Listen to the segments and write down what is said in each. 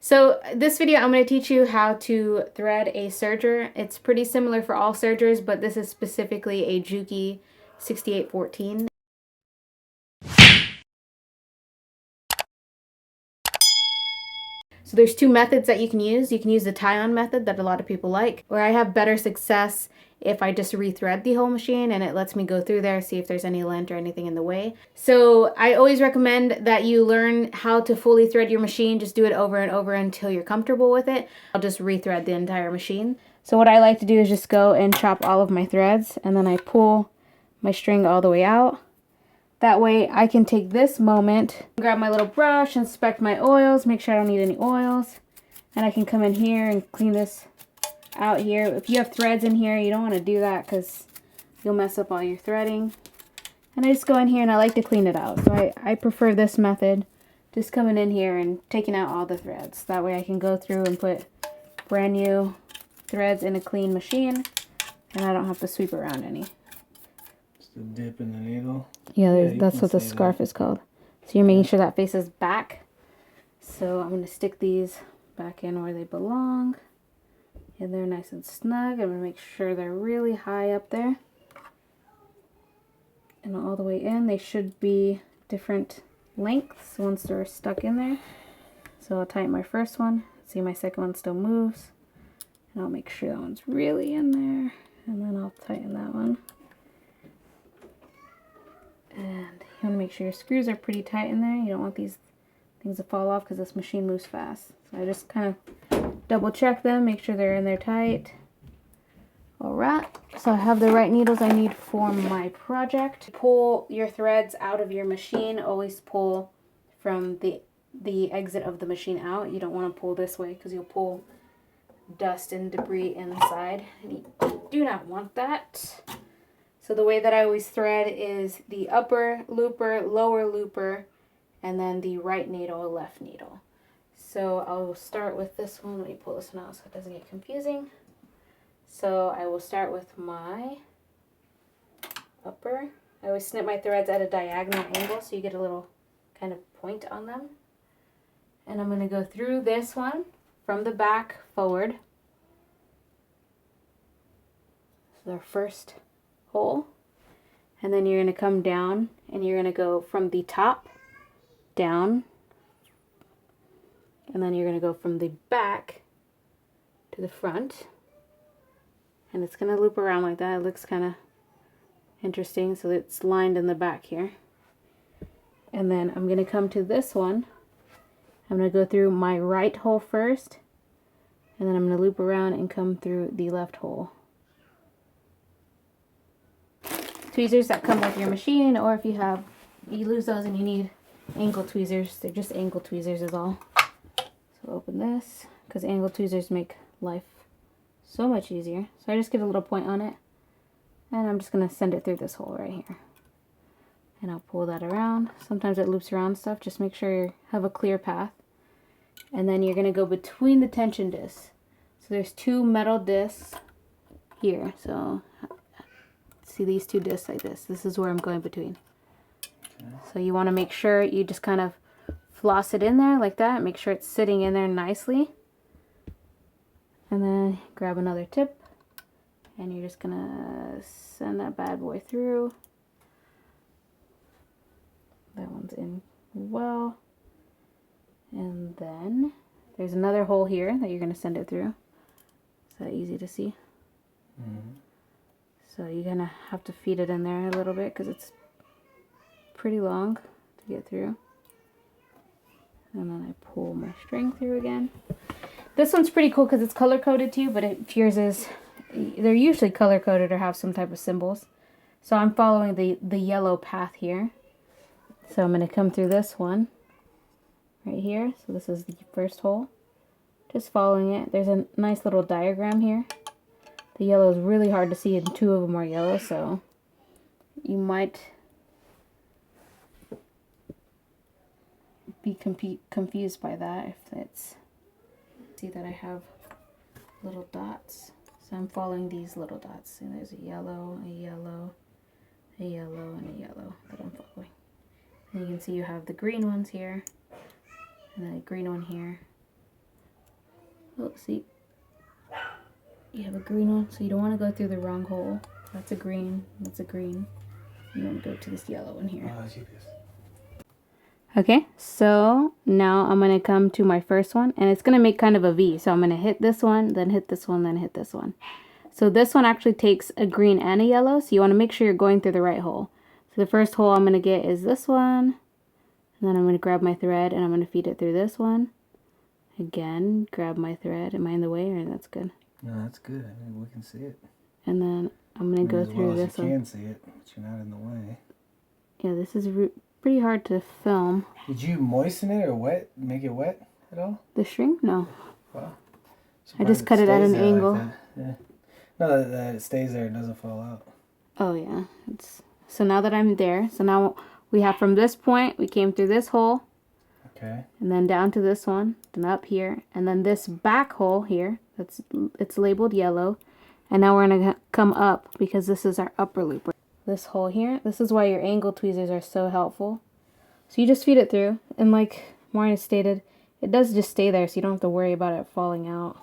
So this video, I'm going to teach you how to thread a serger. It's pretty similar for all sergers, but this is specifically a Juki 6814. So there's two methods that you can use. You can use the tie-on method that a lot of people like, where I have better success if I just rethread the whole machine and it lets me go through there, see if there's any lint or anything in the way. So I always recommend that you learn how to fully thread your machine. Just do it over and over until you're comfortable with it. I'll just rethread the entire machine. So what I like to do is just go and chop all of my threads, and then I pull my string all the way out. That way I can take this moment, grab my little brush, inspect my oils, make sure I don't need any oils. And I can come in here and clean this out here. If you have threads in here, you don't want to do that because you'll mess up all your threading. And I just go in here and I like to clean it out. So I prefer this method, just coming in here and taking out all the threads. That way I can go through and put brand new threads in a clean machine and I don't have to sweep around any. Just a dip in the needle. Yeah, that's what the scarf is called. So you're making sure that faces back. So I'm going to stick these back in where they belong. And they're nice and snug. I'm going to make sure they're really high up there. And all the way in. They should be different lengths once they're stuck in there. So I'll tighten my first one. See, my second one still moves. And I'll make sure that one's really in there. And then I'll tighten that one. And you want to make sure your screws are pretty tight in there. You don't want these things to fall off because this machine moves fast. So I just kind of double check them, make sure they're in there tight. Alright, so I have the right needles I need for my project. Pull your threads out of your machine. Always pull from the exit of the machine out. You don't want to pull this way because you'll pull dust and debris inside. And you do not want that. So the way that I always thread is the upper looper, lower looper, and then the right needle, left needle. So I'll start with this one. Let me pull this one out so it doesn't get confusing. So I will start with my upper. I always snip my threads at a diagonal angle so you get a little kind of point on them. And I'm going to go through this one from the back forward. So our first hole, and then you're going to come down and you're going to go from the top down, and then you're going to go from the back to the front, and it's going to loop around like that. It looks kind of interesting, so it's lined in the back here. And then I'm going to come to this one. I'm going to go through my right hole first, and then I'm going to loop around and come through the left hole. Tweezers that come with your machine, or if you lose those and you need angle tweezers, they're just angle tweezers is all. So open this, because angle tweezers make life so much easier. So I just get a little point on it, and I'm just going to send it through this hole right here. And I'll pull that around. Sometimes it loops around stuff. Just make sure you have a clear path. And then you're going to go between the tension discs. So there's two metal discs here. So see these two discs like this. This is where I'm going between. Okay. So you want to make sure you just kind of floss it in there like that. Make sure it's sitting in there nicely. And then grab another tip. And you're just going to send that bad boy through. That one's in well. And then there's another hole here that you're going to send it through. Is that easy to see? Mm-hmm. So you're going to have to feed it in there a little bit because it's pretty long to get through. And then I pull my string through again. This one's pretty cool because it's color-coded too, but if yours is, they're usually color-coded or have some type of symbols. So I'm following the yellow path here. So I'm going to come through this one right here. So this is the first hole. Just following it. There's a nice little diagram here. The yellow is really hard to see, and two of them are yellow, so you might be confused by that if it's... See that I have little dots. So I'm following these little dots. And there's a yellow, a yellow, a yellow, and a yellow that I'm following. And you can see you have the green ones here, and then a green one here, Oh, see, you have a green one, so you don't want to go through the wrong hole. That's a green. That's a green. You want to go to this yellow one here. Okay, so now I'm going to come to my first one, and it's going to make kind of a V. So I'm going to hit this one, then hit this one, then hit this one. So this one actually takes a green and a yellow, so you want to make sure you're going through the right hole. So the first hole I'm going to get is this one, and then I'm going to grab my thread, and I'm going to feed it through this one. Again, grab my thread. Am I in the way, or that's good? No, that's good. I mean, we can see it. And then I'm going to go through this one. You can see it, but you're not in the way. Yeah, this is pretty hard to film. Did you moisten it or make it wet at all? The string? No. Wow. I just cut it at an angle. Like yeah. No, that it stays there. It doesn't fall out. Oh, yeah. So now that I'm there, so now we have from this point, we came through this hole. Okay. And then down to this one, then up here, and then this back hole here, it's labeled yellow. And now we're going to come up because this is our upper looper. This hole here, this is why your angle tweezers are so helpful. So you just feed it through, and like Maureen stated, it does just stay there, so you don't have to worry about it falling out.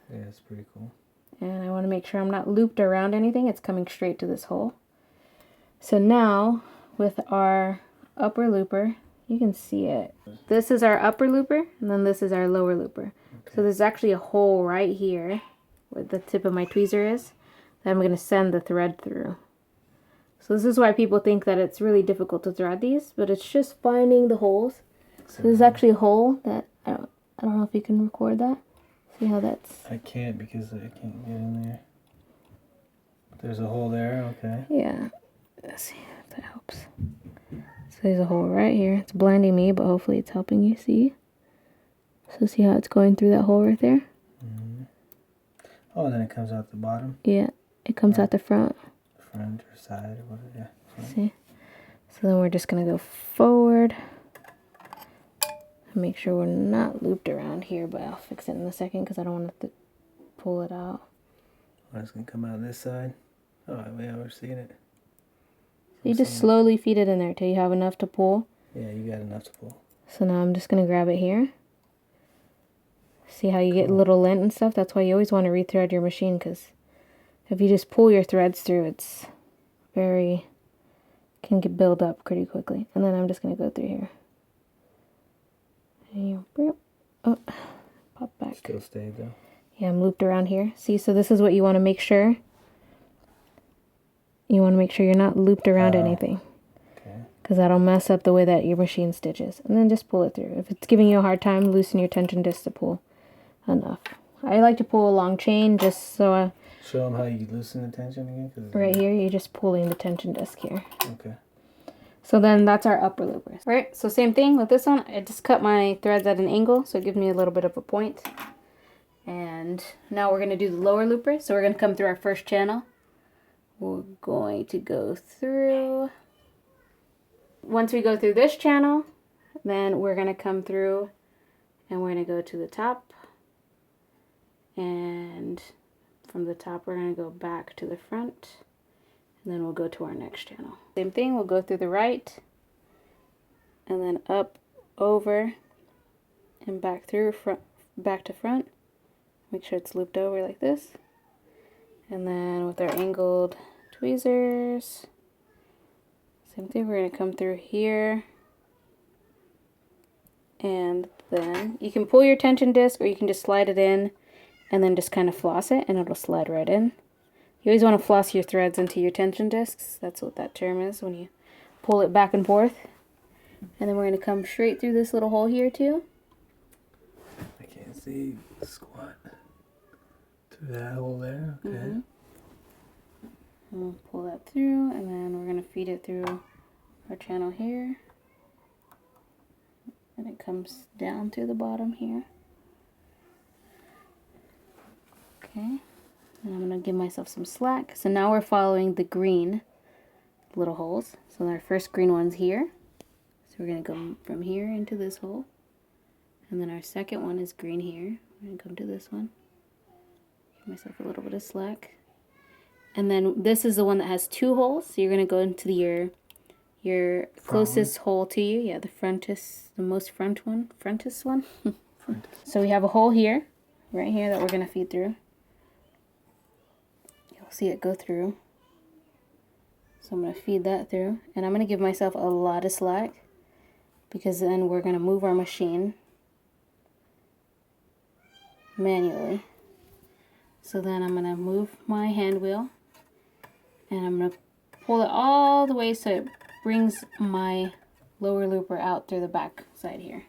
Yeah, it's pretty cool. And I want to make sure I'm not looped around anything. It's coming straight to this hole. So now, with our upper looper, you can see it. This is our upper looper, and then this is our lower looper. Okay. So there's actually a hole right here, where the tip of my tweezer is, that I'm going to send the thread through. So this is why people think that it's really difficult to thread these, but it's just finding the holes. So there's actually a hole that, I don't know if you can record that. See how that's... I can't because I can't get in there. There's a hole there, okay. Yeah. Let's see if that helps. So there's a hole right here. It's blinding me, but hopefully it's helping you see. So see how it's going through that hole right there? Mm-hmm. Oh, and then it comes out the bottom? Yeah, it comes out the front. Front or side or whatever, yeah. Front. See? So then we're just going to go forward. Make sure we're not looped around here, but I'll fix it in a second because I don't want to pull it out. Oh, it's going to come out this side? Oh, yeah, we're seeing it. You just slowly feed it in there till you have enough to pull. Yeah, you got enough to pull. So now I'm just going to grab it here. See how you get little lint and stuff? That's why you always want to rethread your machine, because if you just pull your threads through, it's can get build up pretty quickly. And then I'm just going to go through here. And oh, pop back. Still stayed though. Yeah, I'm looped around here. See, so this is what you want to make sure. You want to make sure you're not looped around anything. Okay. Because that'll mess up the way that your machine stitches. And then just pull it through. If it's giving you a hard time, loosen your tension disc to pull enough. I like to pull a long chain just so show them how you loosen the tension again. Right here, you're just pulling the tension disc here. Okay. So then that's our upper looper. All right, so same thing with this one. I just cut my threads at an angle, so it gives me a little bit of a point. And now we're going to do the lower looper. So we're going to come through our first channel. We're going to go through. Once we go through this channel, then we're going to come through and we're going to go to the top. And from the top, we're going to go back to the front. And then we'll go to our next channel. Same thing, we'll go through the right, and then up, over, and back through, back to front. Make sure it's looped over like this. And then with our angled tweezers, same thing, we're going to come through here. And then you can pull your tension disc, or you can just slide it in, and then just kind of floss it, and it'll slide right in. You always want to floss your threads into your tension discs. That's what that term is, when you pull it back and forth. And then we're going to come straight through this little hole here too. I can't see the squat. Through that hole there, okay. Mm-hmm. And we'll pull that through, and then we're going to feed it through our channel here. And it comes down through the bottom here. Okay. And I'm going to give myself some slack. So now we're following the green little holes. So our first green one's here. So we're going to go from here into this hole. And then our second one is green here. We're going to come to this one. Give myself a little bit of slack. And then this is the one that has two holes. So you're going to go into your closest hole to you. Yeah, the most frontest one. So we have a hole here. right here that we're going to feed through. You'll see it go through. So I'm going to feed that through, and I'm going to give myself a lot of slack because then we're going to move our machine manually. So then I'm going to move my hand wheel, and I'm going to pull it all the way so it brings my lower looper out through the back side here.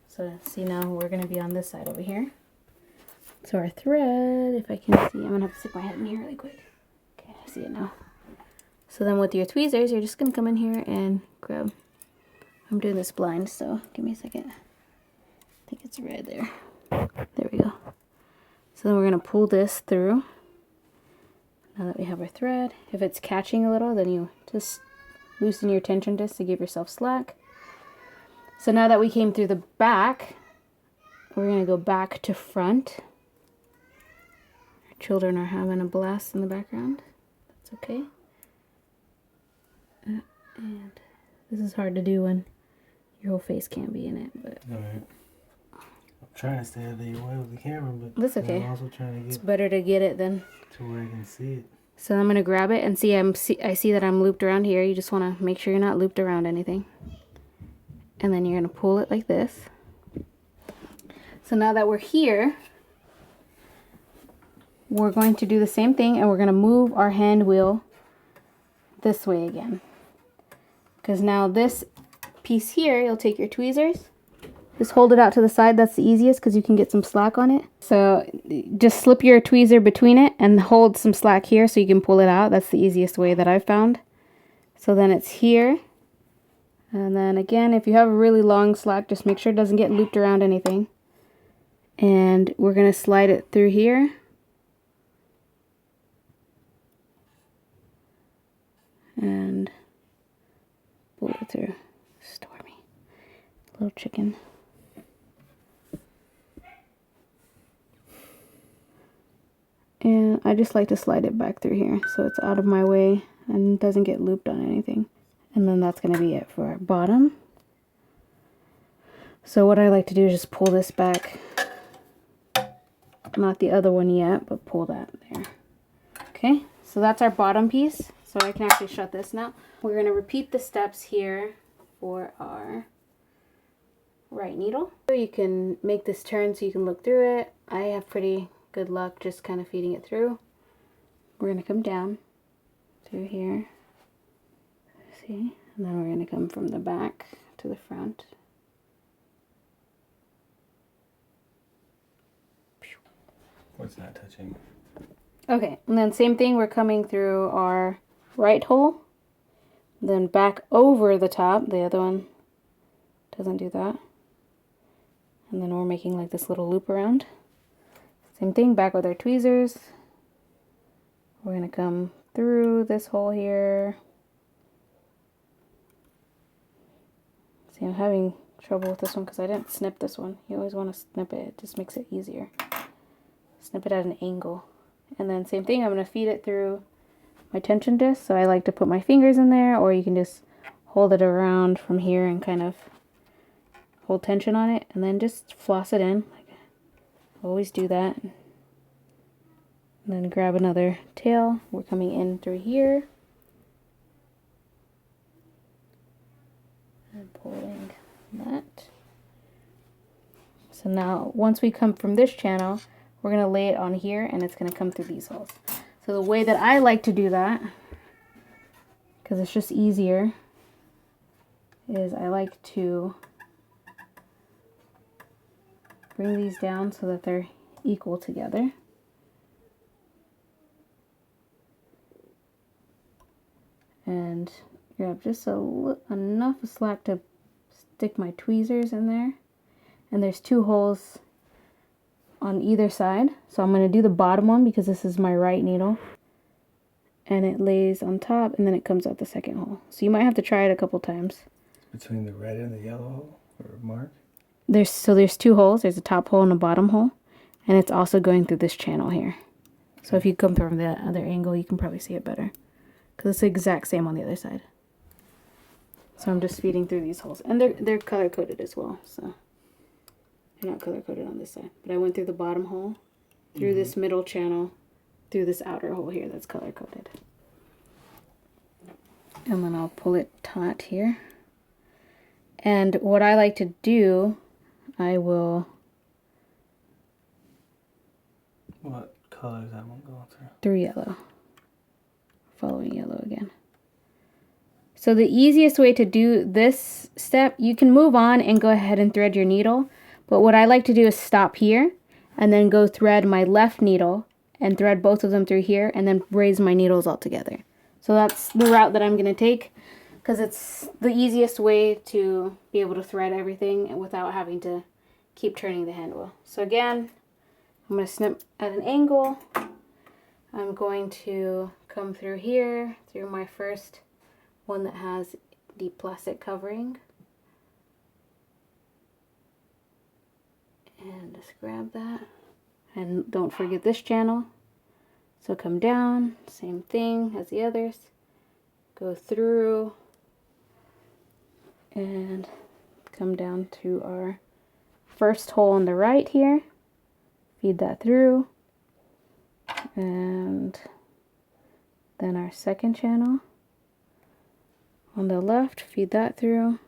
So see, now we're going to be on this side over here. So our thread, if I can see, I'm going to have to stick my head in here really quick. Okay, I see it now. So then with your tweezers, you're just going to come in here and grab. I'm doing this blind, so give me a second. I think it's right there. There we go. So then we're going to pull this through. Now that we have our thread, if it's catching a little, then you just loosen your tension disc to give yourself slack. So now that we came through the back, we're going to go back to front. Our children are having a blast in the background. That's okay. And this is hard to do when your whole face can't be in it, but alright. I'm trying to stay out of your way with the camera, but that's okay. I'm also trying to get it's better to get it than to where I can see it. So I'm gonna grab it and see. I see that I'm looped around here. You just want to make sure you're not looped around anything, and then you're gonna pull it like this. So now that we're here, we're going to do the same thing, and we're gonna move our hand wheel this way again. Because now this piece here, you'll take your tweezers, just hold it out to the side. That's the easiest because you can get some slack on it. So just slip your tweezer between it and hold some slack here so you can pull it out. That's the easiest way that I've found. So then it's here. And then again, if you have a really long slack, just make sure it doesn't get looped around anything. And we're going to slide it through here. And pull it through. Stormy. Little chicken. And I just like to slide it back through here so it's out of my way and doesn't get looped on anything. And then that's going to be it for our bottom. So what I like to do is just pull this back. Not the other one yet, but pull that there. Okay, so that's our bottom piece. So I can actually shut this now. We're going to repeat the steps here for our right needle. So you can make this turn so you can look through it. I have pretty good luck just kind of feeding it through. We're going to come down through here. See? And then we're going to come from the back to the front. What's not touching? Okay, and then same thing, we're coming through our right hole, then back over the top. The other one doesn't do that. And then we're making like this little loop around. Same thing, back with our tweezers. We're going to come through this hole here. See, I'm having trouble with this one because I didn't snip this one. You always want to snip it. It just makes it easier. Snip it at an angle. And then same thing, I'm going to feed it through my tension disc. So I like to put my fingers in there, or you can just hold it around from here and kind of hold tension on it. And then just floss it in. Always do that. And then grab another tail. We're coming in through here. And pulling that. So now, once we come from this channel, we're going to lay it on here, and it's going to come through these holes. So the way that I like to do that, because it's just easier, is I like to bring these down so that they're equal together. And grab just enough slack to stick my tweezers in there. And there's two holes on either side. So I'm going to do the bottom one because this is my right needle. And it lays on top, and then it comes out the second hole. So you might have to try it a couple times. Between the red and the yellow hole or mark? There's two holes. There's a top hole and a bottom hole. And it's also going through this channel here. So if you come from the other angle, you can probably see it better. Because it's the exact same on the other side. So I'm just feeding through these holes. And they're color-coded as well. So They're not color coded on this side, but I went through the bottom hole, through this middle channel, through this outer hole here that's color coded. And then I'll pull it taut here. And what I like to do, I will... What color is that one going through? Through yellow. Following yellow again. So the easiest way to do this step, you can move on and go ahead and thread your needle. But what I like to do is stop here and then go thread my left needle and thread both of them through here and then raise my needles all together. So that's the route that I'm going to take because it's the easiest way to be able to thread everything without having to keep turning the handle. So again, I'm going to snip at an angle. I'm going to come through here, through my first one that has the plastic covering. And just grab that. And don't forget this channel. So come down, same thing as the others. Go through and come down to our first hole on the right here. Feed that through. And then our second channel on the left, feed that through.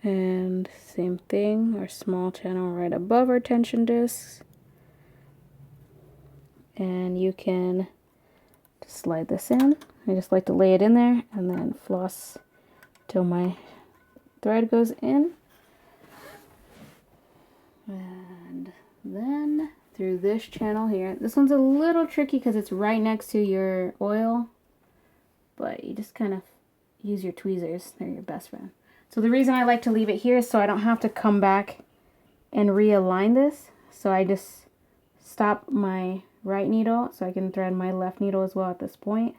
And same thing, our small channel right above our tension discs. And you can just slide this in. I just like to lay it in there and then floss till my thread goes in. And then through this channel here. This one's a little tricky because it's right next to your oil, but you just kind of use your tweezers. They're your best friend. So the reason I like to leave it here is so I don't have to come back and realign this. So I just stop my right needle so I can thread my left needle as well at this point.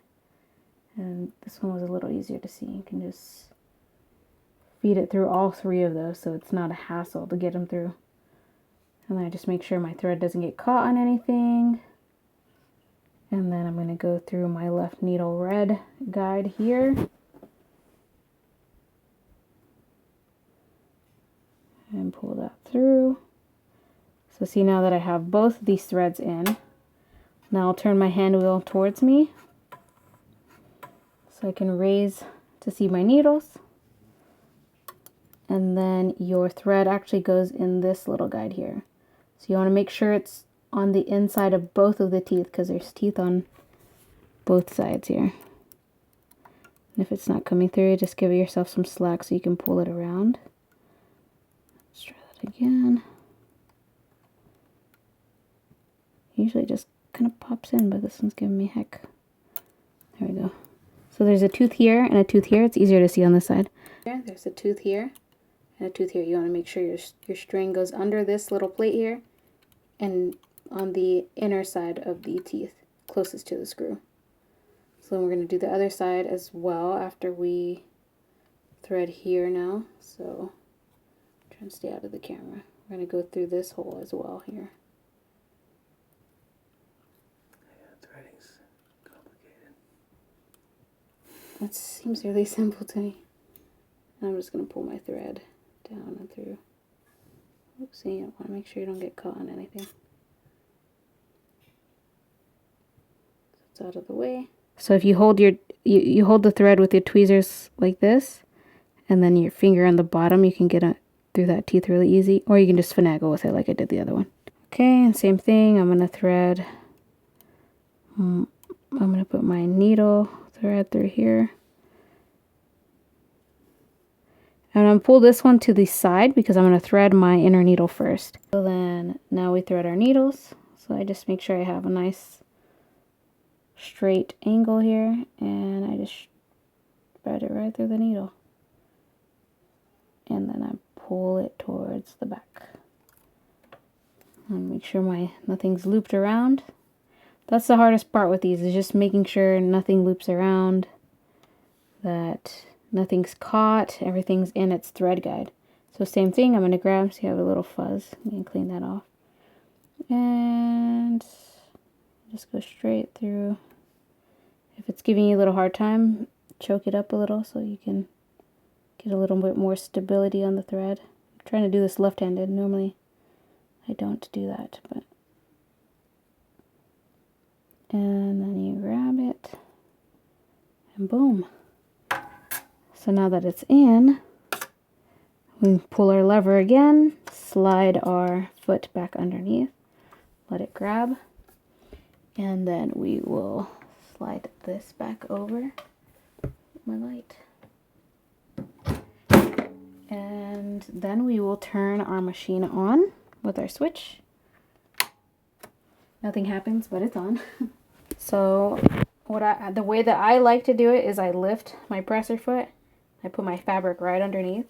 And this one was a little easier to see. You can just feed it through all three of those so it's not a hassle to get them through. And then I just make sure my thread doesn't get caught on anything. And then I'm going to go through my left needle red guide here. And pull that through. So see now that I have both of these threads in. Now I'll turn my hand wheel towards me. So I can raise to see my needles. And then your thread actually goes in this little guide here. So you want to make sure it's on the inside of both of the teeth because there's teeth on both sides here. And if it's not coming through, just give yourself some slack so you can pull it around. Let's try that again. Usually just kind of pops in, but this one's giving me heck. There we go. So there's a tooth here and a tooth here. It's easier to see on this side. There's a tooth here and a tooth here. You want to make sure your string goes under this little plate here and on the inner side of the teeth, closest to the screw. So we're going to do the other side as well after we thread here now. So try and stay out of the camera. We're going to go through this hole as well here. Yeah, threading's complicated. That seems really simple to me. And I'm just going to pull my thread down and through. Oopsie, I want to make sure you don't get caught on anything. So it's out of the way. So if you hold you hold the thread with your tweezers like this, and then your finger on the bottom, you can get through that teeth really easy, or you can just finagle with it like I did the other one. Okay, and same thing, I'm going to thread, I'm going to put my needle thread through here. And I'm going to pull this one to the side because I'm going to thread my inner needle first. So then now we thread our needles. So I just make sure I have a nice straight angle here, and I just thread it right through the needle. And then I pull it towards the back. And make sure nothing's looped around. That's the hardest part with these, is just making sure nothing loops around, that nothing's caught, everything's in its thread guide. So same thing, I'm going to grab, so you have a little fuzz. You can clean that off. And just go straight through. If it's giving you a little hard time, choke it up a little so you can get a little bit more stability on the thread. trying to do this left-handed. Normally I don't do that, but. And then you grab it, and boom. So now that it's in, we pull our lever again, slide our foot back underneath, let it grab, and then we will slide this back over my light. And then we will turn our machine on with our switch. Nothing happens, but it's on. So the way that I like to do it is I lift my presser foot, I put my fabric right underneath,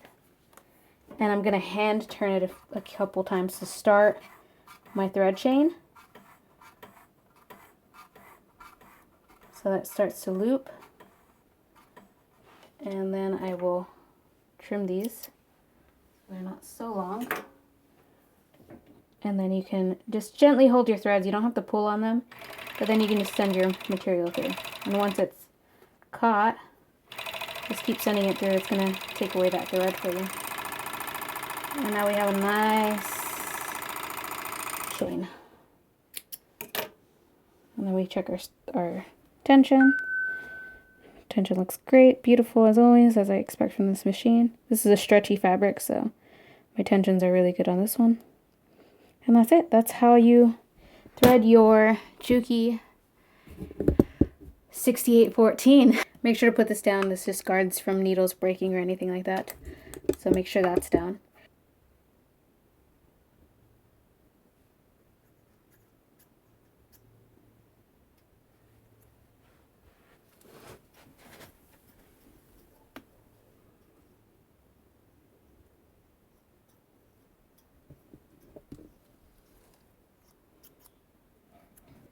and I'm going to hand turn it a couple times to start my thread chain. So that starts to loop. And then I will trim these. They're not so long. And then you can just gently hold your threads. You don't have to pull on them, but then you can just send your material through. And once it's caught, just keep sending it through. It's going to take away that thread for you. And now we have a nice chain. And then we check our tension. Tension looks great, beautiful as always, as I expect from this machine. This is a stretchy fabric, so my tensions are really good on this one. And that's it. That's how you thread your Juki 6814. Make sure to put this down. This just guards from needles breaking or anything like that. So make sure that's down.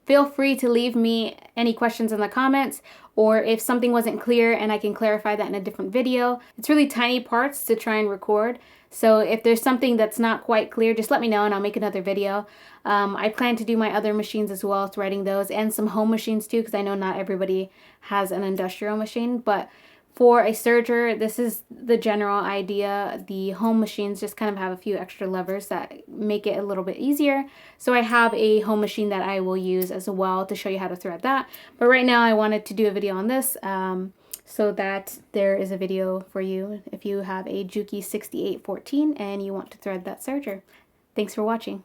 Feel free to leave me any questions in the comments, or if something wasn't clear and I can clarify that in a different video. It's really tiny parts to try and record, so if there's something that's not quite clear, just let me know and I'll make another video. I plan to do my other machines as well, threading those, and some home machines too, because I know not everybody has an industrial machine, but for a serger, this is the general idea. The home machines just kind of have a few extra levers that make it a little bit easier. So I have a home machine that I will use as well to show you how to thread that. But right now I wanted to do a video on this so that there is a video for you if you have a Juki 6814 and you want to thread that serger. Thanks for watching.